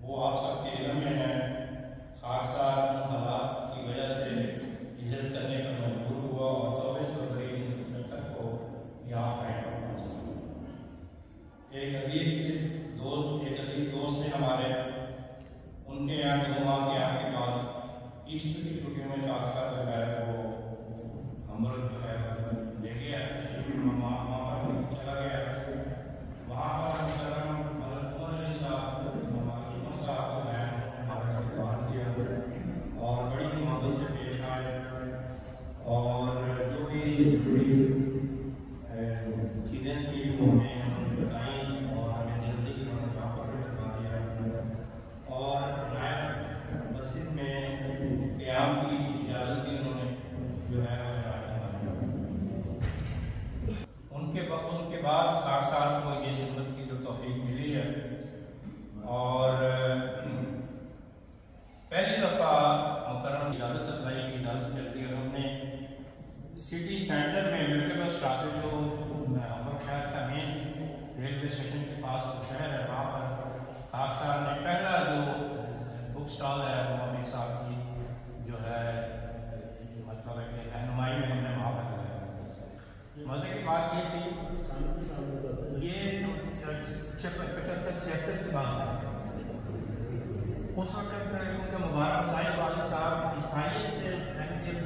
وہ آپ سب کے علم میں ہے، خاکسار ان حالات کی وجہ سے ہجرت کرنے پر مجبور ہوا اور 24 فروری 1975 کو یہاں فرینکفرٹ پہنچا۔ ایک عزیز دوست نے ہمارے ان کے یہاں 2 ماہ کے آپ کے بعد ایسٹر کی چھٹیوں میں خاکسار جو ہے وہ ہمبرگ جو ہے لے گیا، وہاں پر چلا گیا۔ وہاں پر عمر علی صاحب جو ہے ہمارے سے بات کیا اور بڑی محبت سے پیش آئے، اور جو بھی چیزیں تھیں انہوں نے بتائیں اور ہمیں جلدی انہوں نے جہاں پر بتا دیا، اور مسجد میں قیام کی اجازت بھی انہوں نے جو ہے ان کے بعد خاکسار کو یہ خدمت کی جو توفیق ملی ہے، اور پہلی دفعہ مکرم اجازت طلبائی کی اجازت ملتی ہے اور ہم نے سٹی سینٹر میں میوکیبل شاہ جو ہمبرگ شہر کا مین ریلوے اسٹیشن کے پاس جو شہر ہے، وہاں پر خاکسار نے پہلا جو بک سٹال ہے وہ امیر صاحب کی جو ہے مطلب ہے کہ رہنمائی میں ہم نے وہاں پر لگایا۔ مزے کی بات یہ تھی، یہ 75-76 کی بات ہے، اس وقت کیونکہ مبارک صاحب والد صاحب عیسائیت سے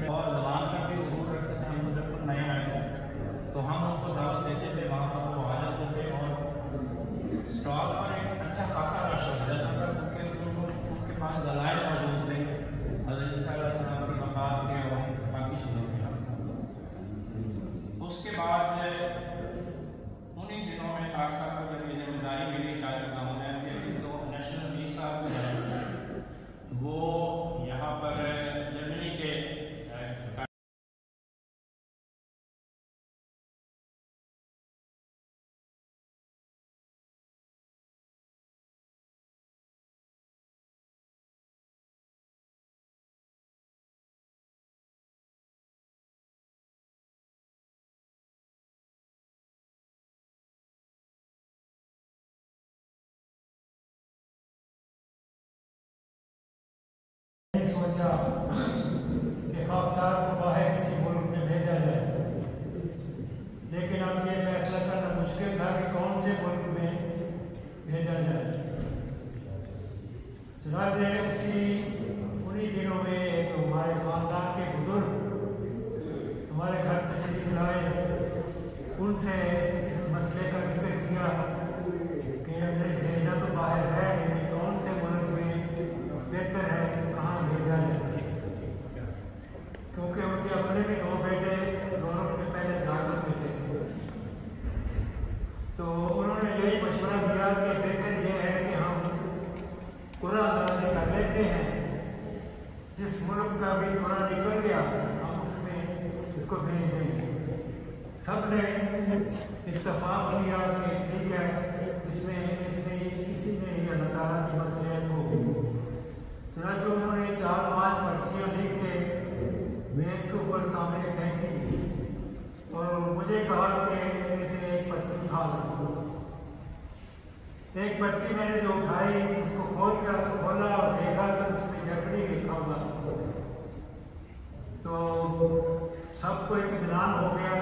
اور زبان پر بھی عبور رکھتے تھے، ہم تو بالکل نئے آئے تھے، تو ہم ان کو دعوت دیتے تھے، وہاں پر وہ آ جاتے تھے اور اسٹال پر ایک اچھا خاصا رش ہو جاتا تھا، کیونکہ ان کے پاس دلائل موجود تھے حضرت عیسیٰ علیہ السلام کی وفات کے اور باقی چیزوں کے۔ اس کے بعد انہی دنوں میں خاکسار کو جب یہ ذمہ داری ملی قائد مقام کی، تو نیشنل امیر صاحب جو ہے وہ یہاں پر جرمنی کے سوچا کہ خاکسار کو باہر کسی ملک میں بھیجا جائے، لیکن اب یہ فیصلہ کرنا مشکل تھا کہ کون سے ملک میں بھیجا جائے۔ چنانچہ انہی دنوں میں ایک ہمارے خاندان کے بزرگ ہمارے گھر تشریف لائے، ان سے اس مسئلے کا ذکر کیا کہ ہمیں بھیجنا تو باہر ہے، لیکن کون سے ملک میں بہتر ہے، کہاں بھیجا جائے، کیونکہ ان کے اپنے بھی 2 بیٹے یورپ میں پہلے جا چکے تھے۔ تو انہوں نے یہی مشورہ دیا کہ بہتر یہ ہے کہ ہم قرآن سے کر لیتے ہیں، جس ملک کا بھی قرآن نکل گیا ہم اس کو بھیج دیں گے۔ سب نے اتفاق کیا کہ ٹھیک ہے، اسی میں ہی اللہ تعالیٰ کی مصلحت ہوگی۔ چنانچہ انہوں نے 4-5 پرچیاں لکھ کے میز کے اوپر سامنے پھینکی اور مجھے کہا کہ ان میں سے ایک پرچی اٹھا لو۔ ایک پرچی میں نے جو اٹھائی اس کو کھولا اور دیکھا کہ اس میں جرمنی لکھا ہوا، تو سب کو اطمینان ہو گیا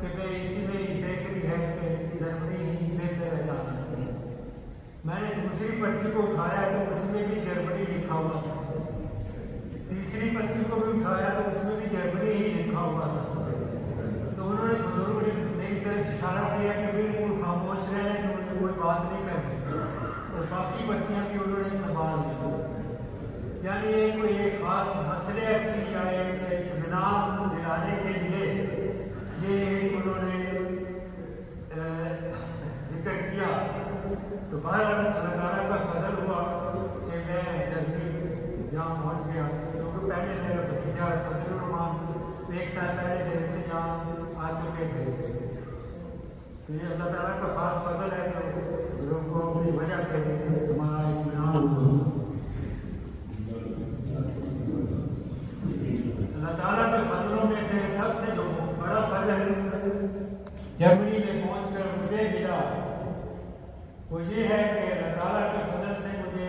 کہ اسی میں ہی بہتری ہے کہ جرمنی ہی بہتر ہے جانا۔ میں نے دوسری پرچی کو اٹھایا تو اس میں بھی جرمنی لکھا ہوا تھا، تیسری پرچی کو بھی اٹھایا تو اس میں بھی جرمنی ہی لکھا ہوا تھا۔ تو انہوں نے بزرگ نے میری طرف اشارہ کیا کہ بالکل خاموش رہے، تو انہوں نے کوئی بات نہیں کرنی، اور باقی پرچیاں بھی انہوں نے سنبھال لی۔ یعنی کوئی ایک خاص مسئلے کی یا ایک اطمینان دلانے کے لیے یہ انہوں نے ذکر کیا۔ تو بہرحال اللہ تعالیٰ کا فضل ہوا کہ میں جلدی یہاں پہنچ گیا، کیونکہ پہلے میرا بھتیجا فضل الرحمان 1 سال پہلے میرے سے یہاں آ چکے تھے۔ تو یہ اللہ تعالیٰ کا خاص فضل ہے جو لوگوں کی وجہ سے ہمارا اطمینان ہوا۔ اللہ تعالیٰ کے فضلوں میں سے سب سے جو بڑا فضل جرمنی میں پہنچ کر مجھے ملا وہ یہ ہے کہ اللہ تعالیٰ کے فضل سے مجھے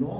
9